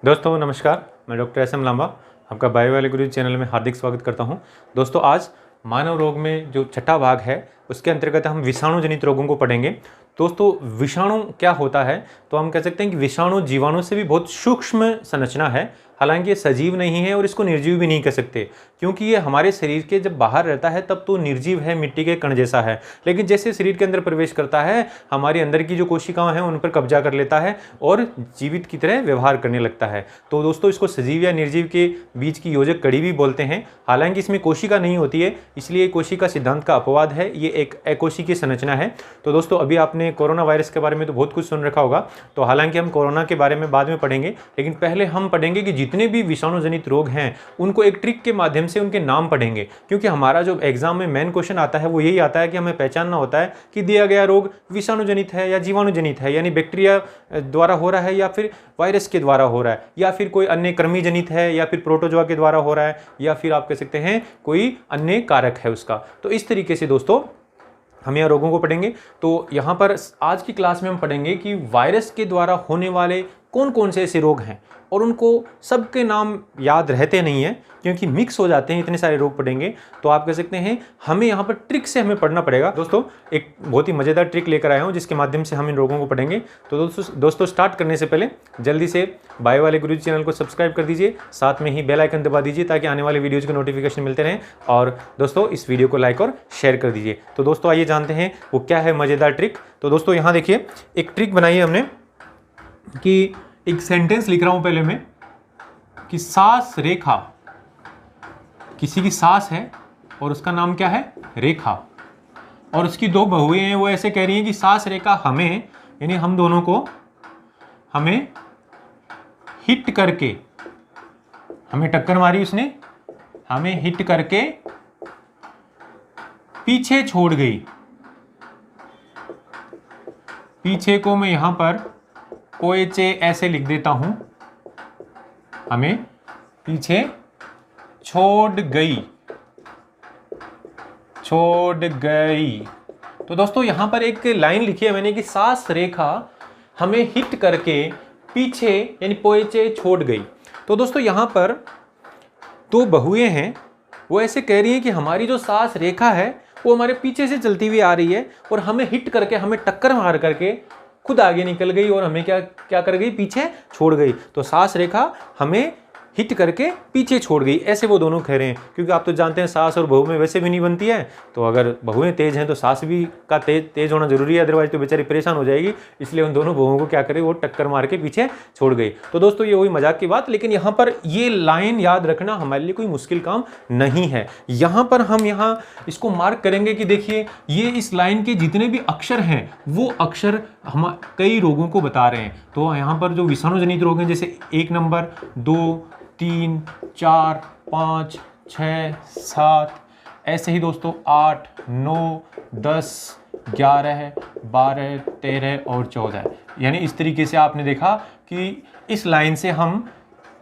दोस्तों नमस्कार, मैं डॉक्टर एस एम लांबा आपका बायो वाले गुरु चैनल में हार्दिक स्वागत करता हूं। दोस्तों आज मानव रोग में जो छठा भाग है उसके अंतर्गत हम विषाणु जनित रोगों को पढ़ेंगे। दोस्तों विषाणु क्या होता है, तो हम कह सकते हैं कि विषाणु जीवाणु से भी बहुत सूक्ष्म संरचना है। हालांकि ये सजीव नहीं है और इसको निर्जीव भी नहीं कह सकते, क्योंकि ये हमारे शरीर के जब बाहर रहता है तब तो निर्जीव है, मिट्टी के कण जैसा है। लेकिन जैसे शरीर के अंदर प्रवेश करता है हमारे अंदर की जो कोशिकाएं हैं उन पर कब्जा कर लेता है और जीवित की तरह व्यवहार करने लगता है। तो दोस्तों इसको सजीव या निर्जीव के बीच की योजक कड़ी भी बोलते हैं। हालांकि इसमें कोशिका नहीं होती है, इसलिए कोशिका सिद्धांत का अपवाद है, ये एक अकोशिकीय संरचना है। तो दोस्तों अभी आपने कोरोना वायरस के बारे में तो बहुत कुछ सुन रखा होगा, तो हालांकि हम कोरोना के बारे में बाद में पढ़ेंगे, लेकिन पहले हम पढ़ेंगे कि जितने भी विषाणु जनित रोग हैं उनको एक ट्रिक के माध्यम से उनके नाम पढ़ेंगे। क्योंकि हमारा जो एग्जाम में मेन क्वेश्चन आता है वो यही आता है कि हमें पहचानना होता है कि दिया गया रोग विषाणु जनित है या जीवाणु जनित है, यानी बैक्टीरिया द्वारा हो रहा है या फिर वायरस के द्वारा हो रहा है या फिर कोई अन्य कृमि जनित है या फिर प्रोटोजोआ के द्वारा हो रहा है या फिर आप कह सकते हैं कोई अन्य कारक है उसका। तो इस तरीके से दोस्तों हम यहाँ रोगों को पढ़ेंगे। तो यहाँ पर आज की क्लास में हम पढ़ेंगे कि वायरस के द्वारा होने वाले कौन कौन से ऐसे रोग हैं, और उनको सबके नाम याद रहते नहीं हैं क्योंकि मिक्स हो जाते हैं, इतने सारे रोग पढ़ेंगे। तो आप कह सकते हैं हमें यहाँ पर ट्रिक से हमें पढ़ना पड़ेगा। दोस्तों एक बहुत ही मज़ेदार ट्रिक लेकर आया हूँ जिसके माध्यम से हम इन रोगों को पढ़ेंगे। तो दोस्तों स्टार्ट करने से पहले जल्दी से बायो वाले गुरुजी चैनल को सब्सक्राइब कर दीजिए, साथ में ही बेल आइकन दबा दीजिए ताकि आने वाले वीडियोज़ के नोटिफिकेशन मिलते रहें। और दोस्तों इस वीडियो को लाइक और शेयर कर दीजिए। तो दोस्तों आइए जानते हैं वो क्या है मज़ेदार ट्रिक। तो दोस्तों यहाँ देखिए एक ट्रिक बनाई है हमने कि एक सेंटेंस लिख रहा हूँ पहले मैं कि सांस रेखा, किसी की सांस है और उसका नाम क्या है रेखा, और उसकी दो बहुएं हैं, वो ऐसे कह रही हैं कि सांस रेखा हमें, यानी हम दोनों को, हमें हिट करके, हमें टक्कर मारी उसने, हमें हिट करके पीछे छोड़ गई। पीछे को मैं यहां पर OHA ऐसे लिख देता हूं, हमें पीछे छोड़ गई, छोड़ गई। तो दोस्तों यहां पर एक लाइन लिखी है मैंने कि सांस रेखा हमें हिट करके पीछे यानी पोएचे छोड़ गई। तो दोस्तों यहां पर दो बहुएं हैं, वो ऐसे कह रही हैं कि हमारी जो सांस रेखा है वो हमारे पीछे से चलती हुई आ रही है और हमें हिट करके, हमें टक्कर मार करके खुद आगे निकल गई और हमें क्या कर गई, पीछे छोड़ गई। तो सांस रेखा हमें हिट करके पीछे छोड़ गई, ऐसे वो दोनों कह रहे हैं। क्योंकि आप तो जानते हैं सांस और बहू में वैसे भी नहीं बनती है, तो अगर बहुएं तेज हैं तो सांस भी का तेज होना जरूरी है, अदरवाइज तो बेचारी परेशान हो जाएगी। इसलिए उन दोनों बहुओं को क्या करे, वो टक्कर मार के पीछे छोड़ गई। तो दोस्तों ये हुई मजाक की बात, लेकिन यहाँ पर ये लाइन याद रखना हमारे लिए कोई मुश्किल काम नहीं है। यहाँ पर हम यहाँ इसको मार्क करेंगे कि देखिए ये इस लाइन के जितने भी अक्षर हैं वो अक्षर हम कई रोगों को बता रहे हैं। तो यहाँ पर जो विषाणु जनित रोग हैं जैसे 1 नंबर, 2, 3, 4, 5, 6, 7, ऐसे ही दोस्तों 8, 9, 10, 11, 12, 13 और 14, यानी इस तरीके से आपने देखा कि इस लाइन से हम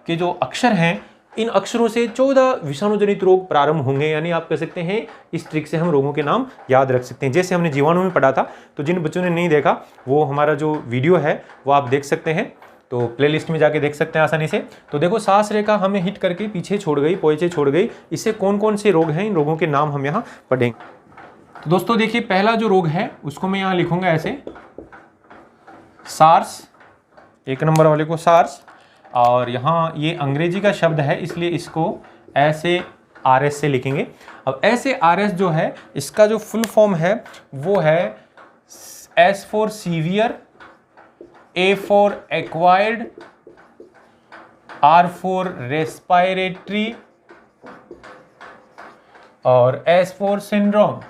के जो अक्षर हैं, इन अक्षरों से 14 विषाणु जनित रोग प्रारंभ होंगे। यानी आप कह सकते हैं इस ट्रिक से हम रोगों के नाम याद रख सकते हैं। जैसे हमने जीवाणु में पढ़ा था, तो जिन बच्चों ने नहीं देखा वो हमारा जो वीडियो है वो आप देख सकते हैं, तो प्लेलिस्ट में जाके देख सकते हैं आसानी से। तो देखो सांस रेखा हमें हिट करके पीछे छोड़ गई, पोएचे छोड़ गई, इससे कौन कौन से रोग हैं, इन रोगों के नाम हम यहाँ पढ़ेंगे। तो दोस्तों देखिए पहला जो रोग है उसको मैं यहाँ लिखूंगा ऐसे, सार्स, 1 नंबर वाले को सार्स, और यहाँ ये अंग्रेजी का शब्द है इसलिए इसको ऐसे RS से लिखेंगे। अब ऐसे RS जो है इसका जो फुल फॉर्म है वो है S for severe, A for acquired, R for respiratory और S for syndrome।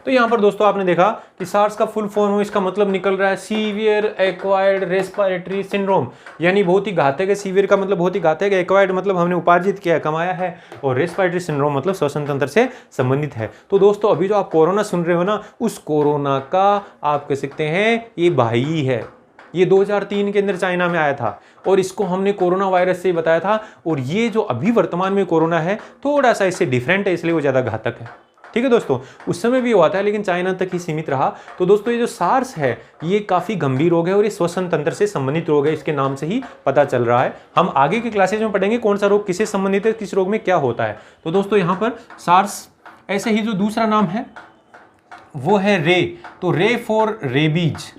तो यहां पर दोस्तों आपने देखा कि सार्स का फुल फॉर्म हो, इसका मतलब निकल रहा है सीवियर एक्वायर्ड रेस्पिरेटरी सिंड्रोम, यानी बहुत ही घातक है। सीवियर का मतलब बहुत ही घातक है, एक्वायर्ड मतलब हमने उपार्जित किया, कमाया है, और रेस्पिरेटरी सिंड्रोम मतलब श्वसन तंत्र से संबंधित है। तो दोस्तों अभी जो आप कोरोना सुन रहे हो ना, उस कोरोना का आप कह सकते हैं ये भाई है। ये 2003 के अंदर चाइना में आया था और इसको हमने कोरोना वायरस से बताया था, और ये जो अभी वर्तमान में कोरोना है थोड़ा सा इससे डिफरेंट है, इसलिए वो ज़्यादा घातक है। ठीक है दोस्तों, उस समय भी हुआ था लेकिन चाइना तक ही सीमित रहा। तो दोस्तों ये जो सार्स है ये काफ़ी गंभीर रोग है और ये श्वसन तंत्र से संबंधित रोग है, इसके नाम से ही पता चल रहा है। हम आगे के क्लासेज में पढ़ेंगे कौन सा रोग किससे संबंधित है, किस रोग में क्या होता है। तो दोस्तों यहाँ पर सार्स, ऐसे ही जो दूसरा नाम है वो है रे। तो रे फॉर रेबीज,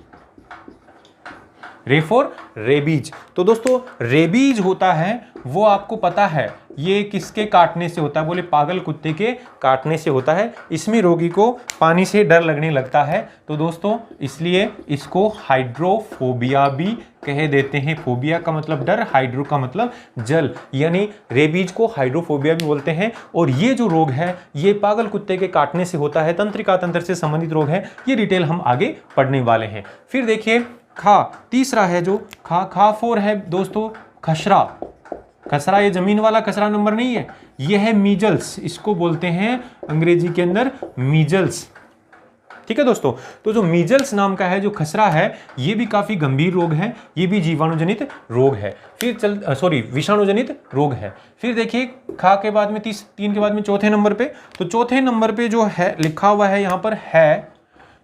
रे फॉर रेबीज। तो दोस्तों रेबीज होता है वो आपको पता है ये किसके काटने से होता है, बोले पागल कुत्ते के काटने से होता है। इसमें रोगी को पानी से डर लगने लगता है। तो दोस्तों इसलिए इसको हाइड्रोफोबिया भी कह देते हैं। फोबिया का मतलब डर, हाइड्रो का मतलब जल, यानी रेबीज को हाइड्रोफोबिया भी बोलते हैं। और ये जो रोग है ये पागल कुत्ते के काटने से होता है, तंत्रिका तंत्र से संबंधित रोग है। ये डिटेल हम आगे पढ़ने वाले हैं। फिर देखिए खा, तीसरा है जो खा फोर है दोस्तों खसरा। खसरा ये जमीन वाला खसरा नंबर नहीं है, ये है मीजल्स, इसको बोलते हैं अंग्रेजी के अंदर मीजल्स। ठीक है दोस्तों, तो जो मीजल्स नाम का है जो खसरा है ये भी काफी गंभीर रोग है, ये भी जीवाणुजनित रोग है। फिर विषाणुजनित रोग है। फिर देखिए खा के बाद में तीन के बाद में चौथे नंबर पे, तो चौथे नंबर पे जो है लिखा हुआ है यहाँ पर है,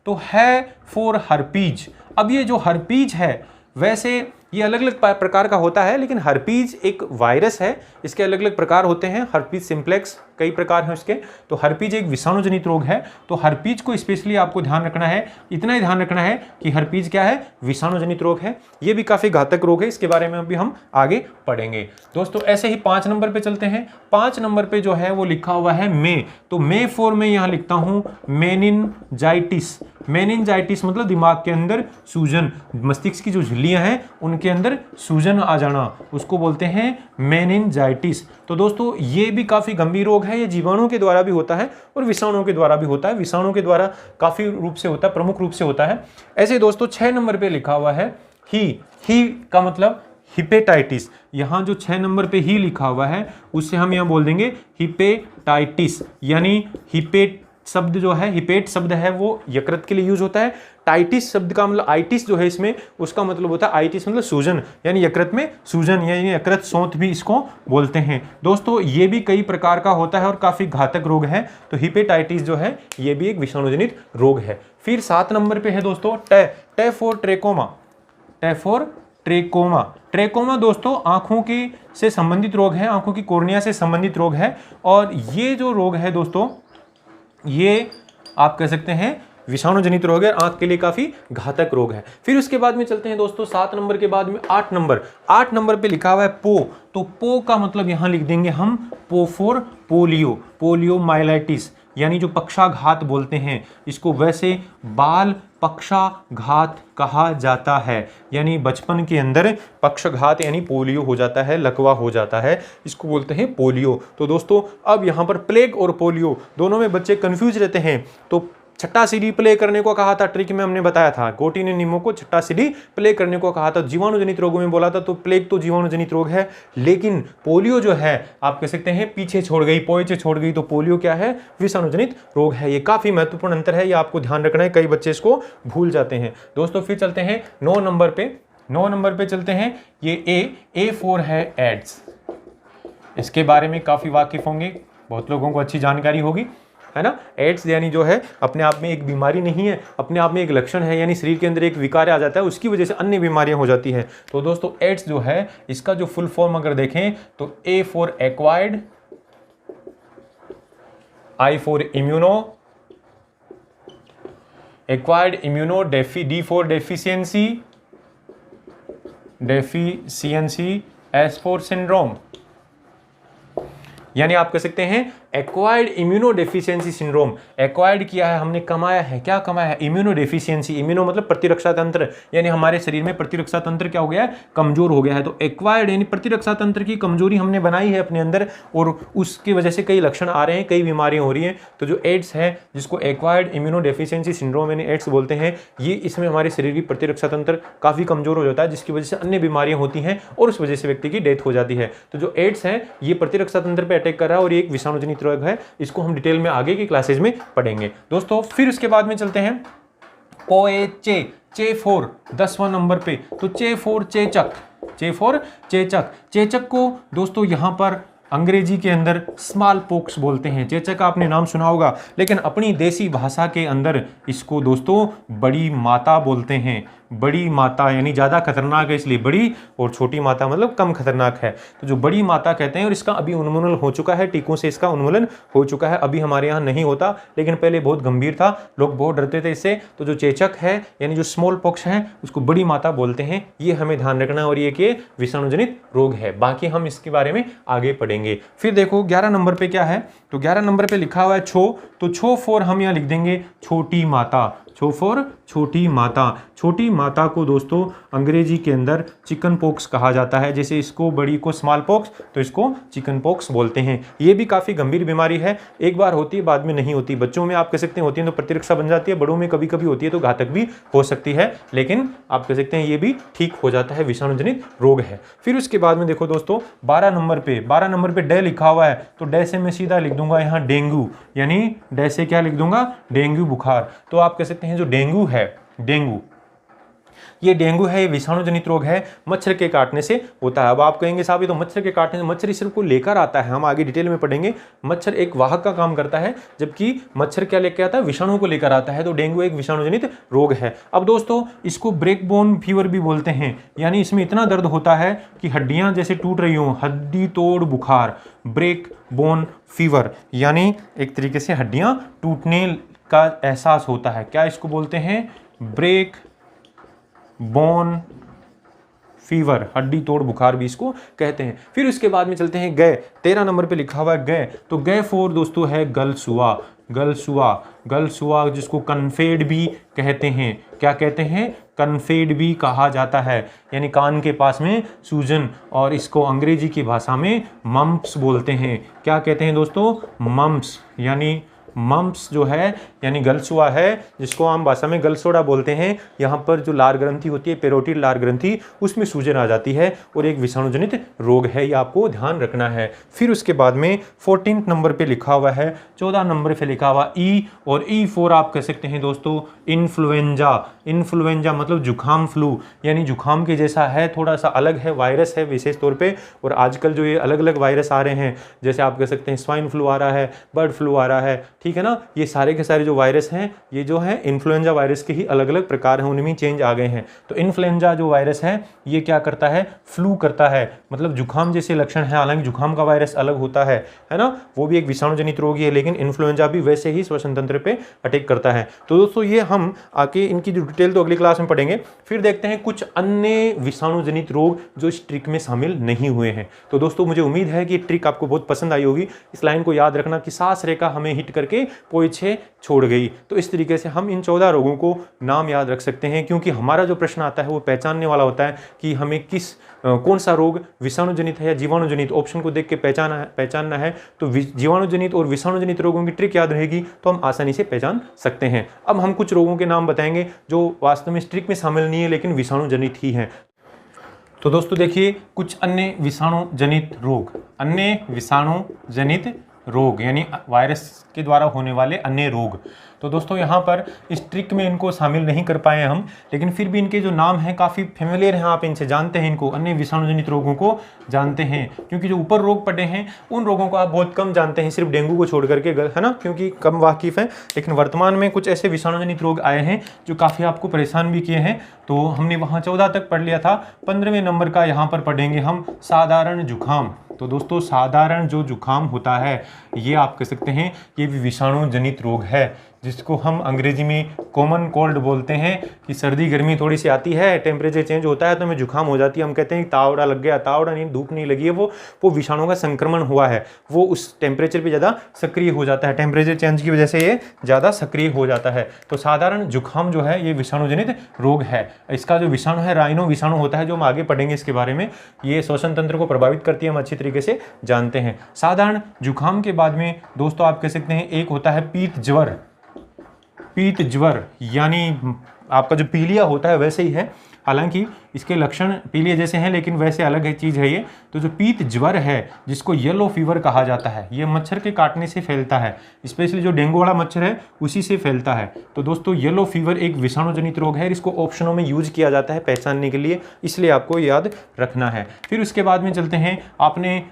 तो है फॉर हर्पीज। अब ये जो हर्पीज है वैसे ये अलग अलग प्रकार का होता है, लेकिन हर्पीज एक वायरस है, इसके अलग अलग प्रकार होते हैं। हर्पीज सिंप्लेक्स कई प्रकार हैं उसके। तो हर्पीज एक विषाणुजनित रोग है। तो हर्पीज को स्पेशली आपको ध्यान रखना है, इतना ही ध्यान रखना है कि हर्पीज क्या है, विषाणुजनित रोग है। ये भी काफी घातक रोग है, इसके बारे में अभी हम आगे पढ़ेंगे। दोस्तों ऐसे ही 5 नंबर पे चलते हैं। 5 नंबर पे जो है वो लिखा हुआ है मे। तो मे फॉर में यहां लिखता हूं मेनिनजाइटिस। मेनिनजाइटिस मतलब दिमाग के अंदर सूजन, मस्तिष्क की जो झिल्लियां हैं उनके अंदर सूजन आ जाना, उसको बोलते हैं मेनिनजाइटिस। तो दोस्तों ये भी काफी गंभीर रोग है। ये जीवाणु के द्वारा भी होता है और विषाणु के द्वारा भी होता है। विषाणु के द्वारा काफी रूप से होता है, प्रमुख रूप से होता है। ऐसे दोस्तों 6 नंबर पे लिखा हुआ है ही का मतलब हिपेटाइटिस। यहाँ जो 6 नंबर पे ही लिखा हुआ है उससे हम यहाँ बोल देंगे हिपेटाइटिस, यानी हिपेट शब्द जो है, हिपेट शब्द है वो यकृत के लिए यूज होता है। टाइटिस शब्द का मतलब आइटिस जो है इसमें, उसका मतलब होता है आइटिस मतलब सूजन, यानी यकृत में सूजन, यानी यकृत सौंथ भी इसको बोलते हैं। दोस्तों ये भी कई प्रकार का होता है और काफी घातक रोग है। तो हिपेटाइटिस जो है ये भी एक विषाणुजनित रोग है। फिर 7 नंबर पे है दोस्तों टे फॉर ट्रेकोमा। टे फॉर ट्रेकोमा। ट्रेकोमा दोस्तों आंखों की से संबंधित रोग है, आंखों की कोर्निया से संबंधित रोग है। और ये जो रोग है दोस्तों ये आप कह सकते हैं विषाणुजनित रोग है, आंख के लिए काफी घातक रोग है। फिर उसके बाद में चलते हैं दोस्तों 7 नंबर के बाद में 8 नंबर पे लिखा हुआ है पो। तो पो का मतलब यहां लिख देंगे हम पो फॉर पोलियो, पोलियोमाइलाइटिस, यानी जो पक्षाघात बोलते हैं इसको, वैसे बाल पक्षाघात कहा जाता है। यानी बचपन के अंदर पक्षाघात यानी पोलियो हो जाता है, लकवा हो जाता है, इसको बोलते हैं पोलियो। तो दोस्तों अब यहाँ पर प्लेग और पोलियो दोनों में बच्चे कंफ्यूज रहते हैं। तो छठा सीढ़ी प्ले करने को कहा था, ट्रिक में हमने बताया था, गोटी ने नीमो को छठा सीढ़ी प्ले करने को कहा था। जीवाणुजनित रोगों में बोला था, तो प्लेग तो जीवाणुजनित रोग है, लेकिन पोलियो जो है आप कह सकते हैं पीछे छोड़ गई, पोइचे छोड़ गई। तो पोलियो क्या है, विषाणुजनित रोग है। ये काफी महत्वपूर्ण अंतर है, ये आपको ध्यान रखना है, कई बच्चे इसको भूल जाते हैं। दोस्तों फिर चलते हैं 9 नंबर पे। 9 नंबर पे चलते हैं, ये ए फॉर है एड्स। इसके बारे में काफी वाकिफ होंगे, बहुत लोगों को अच्छी जानकारी होगी, है ना। एड्स यानी जो है अपने आप में एक बीमारी नहीं है, अपने आप में एक लक्षण है, यानी शरीर के अंदर एक विकार आ जाता है, उसकी वजह से अन्य बीमारियां हो जाती हैं। तो दोस्तों एड्स जो है इसका जो फुल फॉर्म अगर देखें तो A for acquired, I for immuno, acquired immuno, D for deficiency, S for syndrome. यानी आप कह सकते हैं acquired immuno deficiency syndrome. Acquired किया है हमने, कमाया है, क्या कमाया है, इम्यूनो डेफिशिएंसी। इम्यूनो मतलब प्रतिरक्षा तंत्र, यानी हमारे शरीर में प्रतिरक्षा तंत्र क्या हो गया है, कमजोर हो गया है। तो एक्वायर्ड यानी प्रतिरक्षा तंत्र की कमजोरी हमने बनाई है अपने अंदर, और उसकी वजह से कई लक्षण आ रहे हैं, कई बीमारियां हो रही हैं। तो जो एड्स है, जिसको एक्वायर्ड इम्यूनो डेफिशिएंसी सिंड्रोम यानी एड्स बोलते हैं, ये इसमें हमारे शरीर की प्रतिरक्षा तंत्र काफी कमजोर हो जाता है, जिसकी वजह से अन्य बीमारियां होती हैं और उस वजह से व्यक्ति की डेथ हो जाती है। तो जो एड्स है ये प्रतिरक्षा तंत्र पर अटैक कर रहा है और ये एक विषाणुजनित रोग है। इसको हम डिटेल में आगे की क्लासेज में पढ़ेंगे दोस्तों। फिर उसके बाद में चलते हैं चे फॉर 10वां नंबर पे। तो चे फॉर चेचक, चे फॉर चेचक। चेचक को दोस्तों यहां पर अंग्रेजी के अंदर स्मॉल पॉक्स बोलते हैं। चेचक आपने नाम सुना होगा, लेकिन अपनी देसी भाषा के अंदर इसको दोस्तों बड़ी माता बोलते हैं। बड़ी माता यानी ज़्यादा खतरनाक है इसलिए बड़ी, और छोटी माता मतलब कम खतरनाक है, तो जो बड़ी माता कहते हैं। और इसका अभी उन्मूलन हो चुका है, टीकों से इसका उन्मूलन हो चुका है। अभी हमारे यहाँ नहीं होता, लेकिन पहले बहुत गंभीर था, लोग बहुत डरते थे इससे। तो जो चेचक है यानी जो स्मॉल पॉक्स है उसको बड़ी माता बोलते हैं, ये हमें ध्यान रखना है। और ये कि विषाणुजनित रोग है, बाकी हम इसके बारे में आगे पढ़ेंगे। फिर देखो 11 नंबर पे क्या है, तो 11 नंबर पे लिखा हुआ है छो, तो छो फॉर हम यहाँ लिख देंगे छोटी माता। छो फॉर छोटी माता। छोटी माता को दोस्तों अंग्रेजी के अंदर चिकन पॉक्स कहा जाता है। जैसे इसको बड़ी को स्मॉल पॉक्स, तो इसको चिकन पॉक्स बोलते हैं। ये भी काफ़ी गंभीर बीमारी है, एक बार होती है बाद में नहीं होती। बच्चों में आप कह सकते हैं होती है तो प्रतिरक्षा बन जाती है, बड़ों में कभी कभी होती है तो घातक भी हो सकती है, लेकिन आप कह सकते हैं ये भी ठीक हो जाता है, विषाणुजनित रोग है। फिर उसके बाद में देखो दोस्तों 12 नंबर पे डे लिखा हुआ है, तो डे से मैं सीधा लिख दूंगा यहाँ डेंगू, यानी डे से क्या लिख दूंगा, डेंगू बुखार। तो आप कह सकते हैं जो डेंगू है, डेंगू ये डेंगू है, ये विषाणु जनित रोग है, मच्छर के काटने से होता है। अब आप कहेंगे साहब ये तो मच्छर के काटने से, मच्छर इस को लेकर आता है, हम आगे डिटेल में पढ़ेंगे। मच्छर एक वाहक का काम करता है, जबकि मच्छर क्या लेकर आता है, विषाणु को लेकर आता है। तो डेंगू एक विषाणु जनित रोग है। अब दोस्तों इसको ब्रेक बोन फीवर भी बोलते हैं, यानी इसमें इतना दर्द होता है कि हड्डियां जैसे टूट रही हों, हड्डी तोड़ बुखार, ब्रेक बोन फीवर, यानी एक तरीके से हड्डियां टूटने का एहसास होता है। क्या इसको बोलते हैं, ब्रेक बोन फीवर, हड्डी तोड़ बुखार भी इसको कहते हैं। फिर उसके बाद में चलते हैं गए, 13 नंबर पे लिखा हुआ है गए, तो गए फोर दोस्तों है गलसुआ। गलसुआ जिसको कन्फेड भी कहते हैं। क्या कहते हैं, कन्फेड भी कहा जाता है, यानी कान के पास में सूजन, और इसको अंग्रेजी की भाषा में मम्प्स बोलते हैं। क्या कहते हैं दोस्तों, मम्प्स, यानी मम्प्स जो है यानी गलसुआ है, जिसको आम भाषा में गलसोड़ा बोलते हैं। यहाँ पर जो लार ग्रंथि होती है, पेरोटिड लार ग्रंथि, उसमें सूजन आ जाती है और एक विषाणुजनित रोग है, ये आपको ध्यान रखना है। फिर उसके बाद में 14 नंबर पे लिखा हुआ है, 14 नंबर पे लिखा हुआ ई, और ई फोर आप कह सकते हैं दोस्तों इन्फ्लुएंजा मतलब जुखाम, फ्लू, यानी जुखाम के जैसा है, थोड़ा सा अलग है, वायरस है विशेष तौर पे। और आजकल जो ये अलग अलग वायरस आ रहे हैं, जैसे आप कह सकते हैं स्वाइन फ्लू आ रहा है, बर्ड फ्लू आ रहा है, ठीक है ना, ये सारे के सारे जो वायरस हैं ये जो है इन्फ्लुएंजा वायरस के ही अलग अलग प्रकार हैं, उनमें चेंज आ गए हैं। तो इन्फ्लुएंजा जो वायरस है ये क्या करता है, फ्लू करता है, मतलब जुखाम जैसे लक्षण है, हालांकि जुखाम का वायरस अलग होता है ना, वो भी एक विषाणु जनित रोग ही है, लेकिन इन्फ्लुएंजा भी वैसे ही श्वसन तंत्र पे अटैक करता है। तो दोस्तों ये हम आके इनकी जो डिटेल तो अगली क्लास में पढ़ेंगे। फिर देखते हैं कुछ अन्य विषाणु जनित रोग जो इस ट्रिक में शामिल नहीं हुए हैं। तो दोस्तों मुझे उम्मीद है कि ट्रिक आपको बहुत पसंद आई होगी। इस लाइन को याद रखना कि सांस रेखा हमें हिट करके पोइछे छोड़ गई। तो इस तरीके से हम इन 14 रोगों को नाम याद रख सकते हैं, क्योंकि हमारा जो प्रश्न आता है वो पहचानने वाला होता है कि हमें कौन सा रोग विषाणु जनित है या जीवाणु जनित, ऑप्शन को देख के पहचानना है। तो जीवाणु जनित और विषाणु जनित रोगों की ट्रिक याद रहेगी तो हम आसानी से पहचान सकते हैं। अब हम कुछ रोगों के नाम बताएंगे जो वास्तव में इस ट्रिक में शामिल नहीं है लेकिन विषाणु जनित ही हैं। तो दोस्तों देखिए कुछ अन्य विषाणु जनित रोग यानी वायरस के द्वारा होने वाले अन्य रोग। तो दोस्तों यहाँ पर इस ट्रिक में इनको शामिल नहीं कर पाए हम, लेकिन फिर भी इनके जो नाम हैं काफ़ी फेमिलियर हैं, आप इनसे जानते हैं, इनको अन्य विषाणुजनित रोगों को जानते हैं। क्योंकि जो ऊपर रोग पढ़े हैं उन रोगों को आप बहुत कम जानते हैं, सिर्फ डेंगू को छोड़ करके, है ना, क्योंकि कम वाकिफ़ हैं। लेकिन वर्तमान में कुछ ऐसे विषाणुजनित रोग आए हैं जो काफ़ी आपको परेशान भी किए हैं। तो हमने वहाँ 14 तक पढ़ लिया था, 15वें नंबर का यहाँ पर पढ़ेंगे हम साधारण जुकाम। तो दोस्तों साधारण जो जुकाम होता है ये आप कह सकते हैं ये भी विषाणु जनित रोग है, जिसको हम अंग्रेजी में कॉमन कोल्ड बोलते हैं। कि सर्दी गर्मी थोड़ी सी आती है, टेम्परेचर चेंज होता है तो हमें जुकाम हो जाती है, हम कहते हैं तावड़ा लग गया, तावड़ा नहीं, धूप नहीं लगी है, वो विषाणु का संक्रमण हुआ है, वो उस टेम्परेचर पे ज़्यादा सक्रिय हो जाता है, टेम्परेचर चेंज की वजह से ये ज़्यादा सक्रिय हो जाता है। तो साधारण जुकाम जो है ये विषाणु जनित रोग है। इसका जो विषाणु है राइनो विषाणु होता है, जो हम आगे पढ़ेंगे इसके बारे में। ये श्वसन तंत्र को प्रभावित करती है, हम अच्छी तरीके से जानते हैं। साधारण जुकाम के बाद में दोस्तों आप कह सकते हैं एक होता है पीत ज्वर, यानी आपका जो पीलिया होता है वैसे ही है, हालांकि इसके लक्षण पीलिया जैसे हैं लेकिन वैसे अलग है चीज़ है ये। तो जो पीत ज्वर है जिसको येलो फीवर कहा जाता है, ये मच्छर के काटने से फैलता है, स्पेशली जो डेंगू वाला मच्छर है उसी से फैलता है। तो दोस्तों येलो फीवर एक विषाणु जनित रोग है, इसको ऑप्शनों में यूज किया जाता है पहचानने के लिए, इसलिए आपको याद रखना है। फिर उसके बाद में चलते हैं, आपने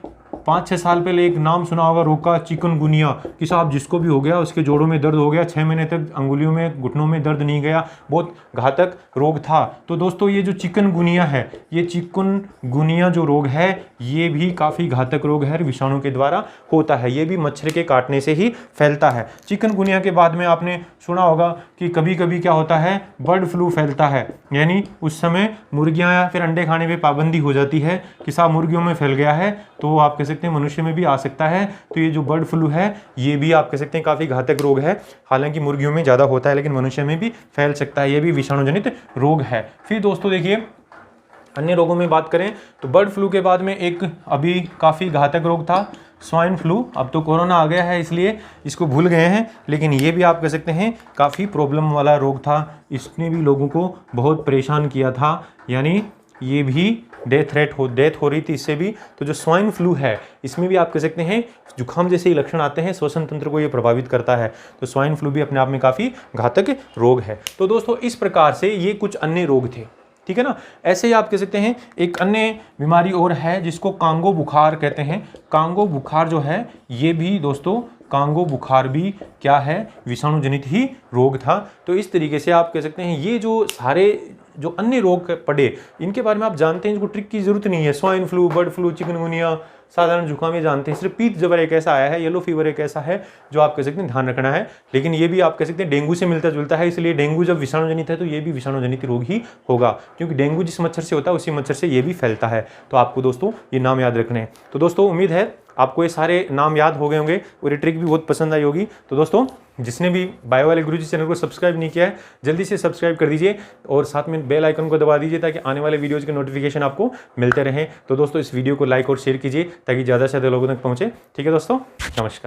5-6 साल पहले एक नाम सुना होगा रोग का, चिकनगुनिया, कि साहब जिसको भी हो गया उसके जोड़ों में दर्द हो गया, 6 महीने तक अंगुलियों में घुटनों में दर्द नहीं गया, बहुत घातक रोग था। तो दोस्तों ये जो चिकनगुनिया है, ये चिकनगुनिया जो रोग है ये भी काफ़ी घातक रोग है, विषाणु के द्वारा होता है, ये भी मच्छर के काटने से ही फैलता है। चिकनगुनिया के बाद में आपने सुना होगा कि कभी कभी क्या होता है, बर्ड फ्लू फैलता है, यानी उस समय मुर्गियां या फिर अंडे खाने पे पाबंदी हो जाती है कि साहब मुर्गियों में फैल गया है, तो आप कह सकते हैं मनुष्य में भी आ सकता है। तो ये जो बर्ड फ्लू है ये भी आप कह सकते हैं काफ़ी घातक रोग है, हालांकि मुर्गियों में ज़्यादा होता है लेकिन मनुष्य में भी फैल सकता है, ये भी विषाणु जनित रोग है। फिर दोस्तों देखिए अन्य रोगों में बात करें तो बर्ड फ्लू के बाद में एक अभी काफ़ी घातक रोग था स्वाइन फ्लू। अब तो कोरोना आ गया है इसलिए इसको भूल गए हैं, लेकिन ये भी आप कह सकते हैं काफ़ी प्रॉब्लम वाला रोग था, इसने भी लोगों को बहुत परेशान किया था, यानी ये भी डेथ हो रही थी इससे भी। तो जो स्वाइन फ्लू है इसमें भी आप कह सकते हैं जुकाम जैसे ही लक्षण आते हैं, श्वसन तंत्र को ये प्रभावित करता है, तो स्वाइन फ्लू भी अपने आप में काफ़ी घातक रोग है। तो दोस्तों इस प्रकार से ये कुछ अन्य रोग थे, ठीक है ना। ऐसे ही आप कह सकते हैं एक अन्य बीमारी और है जिसको कांगो बुखार कहते हैं। कांगो बुखार जो है ये भी दोस्तों, कांगो बुखार भी क्या है, विषाणु जनित ही रोग था। तो इस तरीके से आप कह सकते हैं ये जो सारे जो अन्य रोग पड़े इनके बारे में आप जानते हैं, इनको ट्रिक की जरूरत नहीं है। Swine flu, bird flu, chikungunya, साधारण जुकाम ये जानते हैं, सिर्फ पीत जबर एक ऐसा आया है, येलो फीवर एक ऐसा है जो आप कह सकते हैं ध्यान रखना है। लेकिन ये भी आप कह सकते हैं डेंगू से मिलता जुलता है, इसलिए डेंगू जब विषाणु जनित है तो ये भी विषाणु जनित रोग ही होगा, क्योंकि डेंगू जिस मच्छर से होता है उसी मच्छर से ये भी फैलता है। तो आपको दोस्तों ये नाम याद रखने हैं। तो दोस्तों उम्मीद है आपको ये सारे नाम याद हो गए होंगे और ये ट्रिक भी बहुत पसंद आई होगी। तो दोस्तों जिसने भी बायो वाले गुरुजी चैनल को सब्सक्राइब नहीं किया है जल्दी से सब्सक्राइब कर दीजिए और साथ में बेल आइकन को दबा दीजिए ताकि आने वाले वीडियोज़ के नोटिफिकेशन आपको मिलते रहें। तो दोस्तों इस वीडियो को लाइक और शेयर कीजिए ताकि ज़्यादा से ज़्यादा लोगों तक पहुँचे। ठीक है दोस्तों, नमस्कार।